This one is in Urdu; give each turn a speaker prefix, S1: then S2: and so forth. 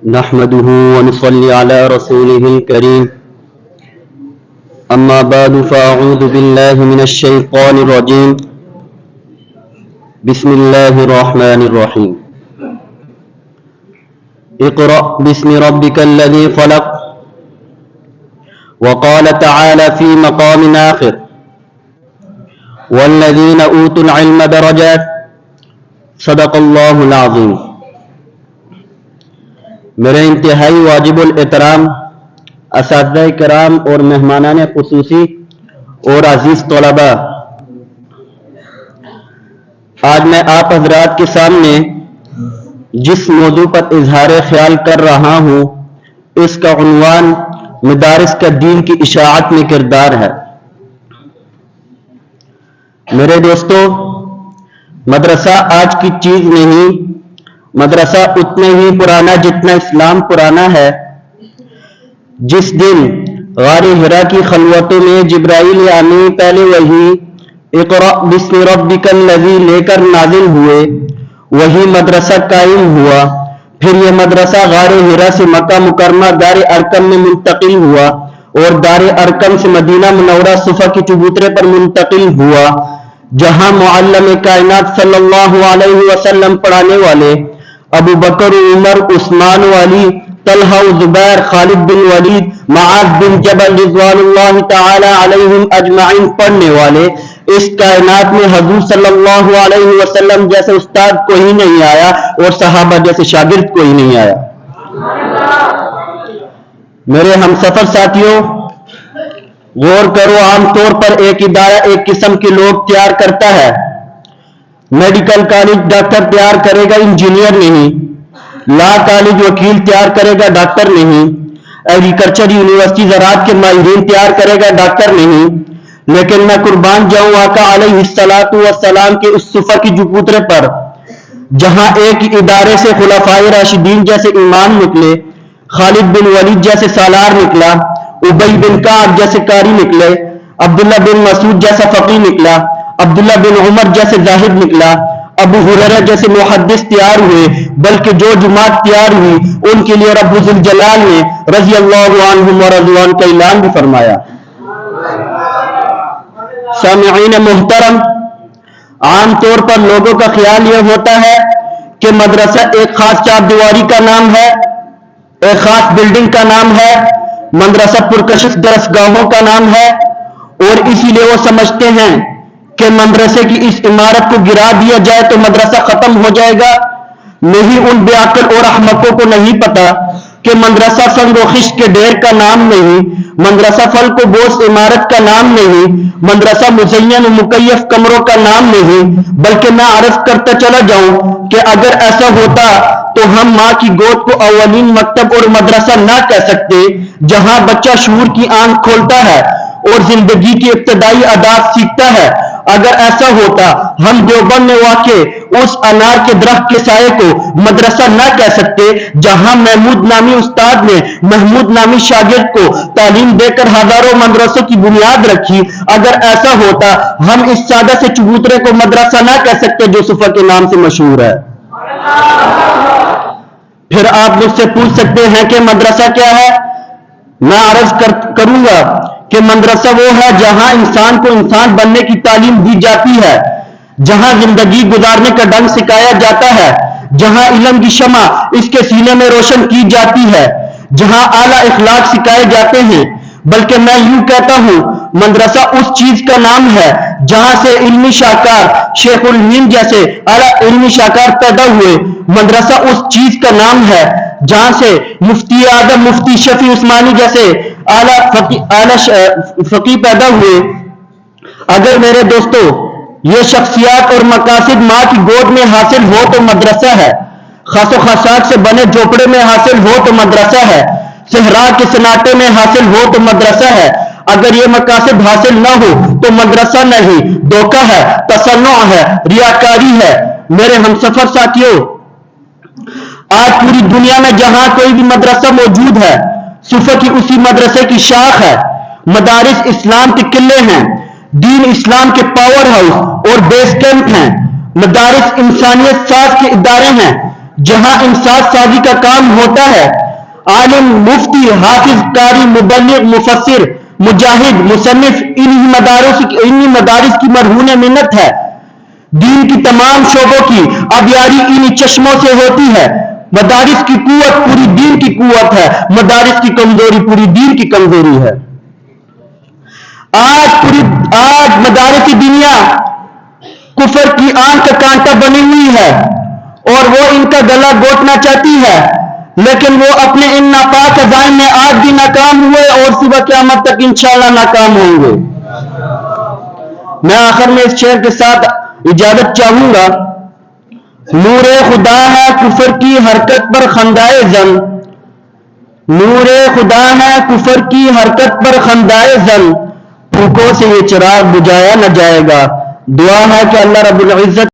S1: نحمده ونصلي على رسوله الكريم أما بعد فأعوذ بالله من الشيطان الرجيم بسم الله الرحمن الرحيم اقرأ باسم ربك الذي خلق وقال تعالى في مقام آخر والذين أوتوا العلم درجات صدق الله العظيم میرے انتہائی واجب الاحترام اساتذہ کرام اور مہمانان خصوصی اور عزیز طلباء، آج میں آپ حضرات کے سامنے جس موضوع پر اظہار خیال کر رہا ہوں اس کا عنوان مدارس کا دین کی اشاعت میں کردار ہے۔ میرے دوستو، مدرسہ آج کی چیز نہیں، مدرسہ اتنا ہی پرانا جتنا اسلام پرانا ہے۔ جس دن غار حرا کی خلوتوں میں جبرائیل امین پہلے وہی اقرأ باسم ربک الذی لے کر نازل ہوئے، وہی مدرسہ قائم ہوا۔ پھر یہ مدرسہ غار حرا سے مکہ مکرمہ دار ارقم میں منتقل ہوا اور دار ارقم سے مدینہ منورہ صفا کے چبوترے پر منتقل ہوا، جہاں معلم کائنات صلی اللہ علیہ وسلم پڑھانے والے ابو بکر، عمر، عثمان و علی، طلحہ و زبیر، خالد بن ولید، معاذ بن جبل رضوان اللہ تعالی علیہم اجمعین پڑھنے والے، اس کائنات میں حضور صلی اللہ علیہ وسلم جیسے استاد کوئی نہیں آیا اور صحابہ جیسے شاگرد کوئی نہیں آیا۔ میرے ہم سفر ساتھیوں، غور کرو، عام طور پر ایک ادارہ ایک قسم کے لوگ تیار کرتا ہے۔ میڈیکل کالج ڈاکٹر تیار کرے گا، انجینئر نہیں۔ لا کالج وکیل تیار کرے گا، ڈاکٹر نہیں۔ ایگریکلچر یونیورسٹی زراعت کے ماہرین تیار کرے گا، ڈاکٹر نہیں۔ لیکن میں قربان جاؤں آقا علیہ الصلوۃ والسلام کے اس صفا کی چبوترے پر جہاں ایک ادارے سے خلفائے راشدین جیسے امام نکلے، خالد بن ولید جیسے سالار نکلا، ابی بن کعب جیسے قاری نکلے، عبداللہ بن مسعود جیسا فقیہ نکلا، عبداللہ بن عمر جیسے زاہد نکلا، ابو ہریرہ جیسے محدث تیار ہوئے، بلکہ جو جماعت تیار ہوئی ان کے لیے رب ذوالجلال نے رضی اللہ عنہم ورضوان کا اعلان بھی فرمایا۔ سامعین محترم، عام طور پر لوگوں کا خیال یہ ہوتا ہے کہ مدرسہ ایک خاص چار دیواری کا نام ہے، ایک خاص بلڈنگ کا نام ہے، مدرسہ پرکشش درسگاہوں کا نام ہے، اور اسی لیے وہ سمجھتے ہیں کہ مدرسے کی اس عمارت کو گرا دیا جائے تو مدرسہ ختم ہو جائے گا۔ نہیں، ان بے عقل اور احمقوں کو نہیں پتا کہ مدرسہ سنگ و خشت کے ڈھیر کا نام نہیں، مدرسہ فلک و بوس عمارت کا نام نہیں، مدرسہ مزین و مکیف کمروں کا نام نہیں، بلکہ میں عرض کرتا چلا جاؤں کہ اگر ایسا ہوتا تو ہم ماں کی گود کو اولین مکتب اور مدرسہ نہ کہہ سکتے، جہاں بچہ شعور کی آنکھ کھولتا ہے اور زندگی کی ابتدائی عادات سیکھتا ہے۔ اگر ایسا ہوتا ہم دیوبند میں واقع اس انار کے درخت کے سائے کو مدرسہ نہ کہہ سکتے، جہاں محمود نامی استاد نے محمود نامی شاگرد کو تعلیم دے کر ہزاروں مدرسوں کی بنیاد رکھی۔ اگر ایسا ہوتا ہم اس سادہ سے چبوترے کو مدرسہ نہ کہہ سکتے جو صفا کے نام سے مشہور ہے۔ پھر آپ مجھ سے پوچھ سکتے ہیں کہ مدرسہ کیا ہے؟ میں عرض کروں گا کہ مدرسہ وہ ہے جہاں انسان کو انسان بننے کی تعلیم دی جاتی ہے، جہاں زندگی گزارنے کا ڈھنگ سکھایا جاتا ہے، جہاں علم کی شمع اس کے سینے میں روشن کی جاتی ہے، جہاں اعلیٰ اخلاق سکھائے جاتے ہیں۔ بلکہ میں یوں کہتا ہوں، مدرسہ اس چیز کا نام ہے جہاں سے علمی شاہکار شیخ الہند جیسے اعلیٰ علمی شاہکار پیدا ہوئے۔ مدرسہ اس چیز کا نام ہے جہاں سے مفتی اعظم مفتی شفیع عثمانی جیسے اعلیٰ فقی پیدا ہوئے۔ اگر میرے دوستو یہ شخصیات اور مقاصد ماں کی گود میں حاصل ہو تو مدرسہ ہے، خاص و خاصات سے بنے جھوپڑے میں حاصل ہو تو مدرسہ ہے، صحرا کے سناٹے میں حاصل ہو تو مدرسہ ہے۔ اگر یہ مقاصد حاصل نہ ہو تو مدرسہ نہیں، دھوکہ ہے، تصنع ہے، ریاکاری ہے۔ میرے ہمسفر ساتھیوں، آج پوری دنیا میں جہاں کوئی بھی مدرسہ موجود ہے، صفا کی اسی مدرسے کی شاخ ہے۔ مدارس اسلام کے قلعے ہیں، دین اسلام کے پاور ہاؤس اور بیس کیمپ ہیں۔ مدارس انسانیت ساز کے ادارے ہیں، جہاں انصاف سازی کا کام ہوتا ہے، عالم، مفتی، حافظ، قاری، مبلغ، مفسر، مجاہد، مصنف، انہی مدارس کی مرہون منت ہے۔ دین کی تمام شعبوں کی آبیاری انہی چشموں سے ہوتی ہے۔ مدارس کی قوت پوری دین کی قوت ہے، مدارس کی کمزوری پوری دین کی کمزوری ہے۔ آج مدارس دنیا کفر کی آنکھ کا کانٹا بنی ہوئی ہے اور وہ ان کا گلا گھونٹنا چاہتی ہے، لیکن وہ اپنے ان ناپاک عزائم میں آج بھی ناکام ہوئے اور صبح قیامت تک انشاءاللہ ناکام ہوں گے۔ میں آخر میں اس شعر کے ساتھ اجازت چاہوں گا۔ نور خدا ہے کفر کی حرکت پر خندائے زن، نور خدا ہے کفر کی حرکت پر خندائے زن، پھوکوں سے یہ چراغ بجھایا نہ جائے گا۔ دعا ہے کہ اللہ رب العزت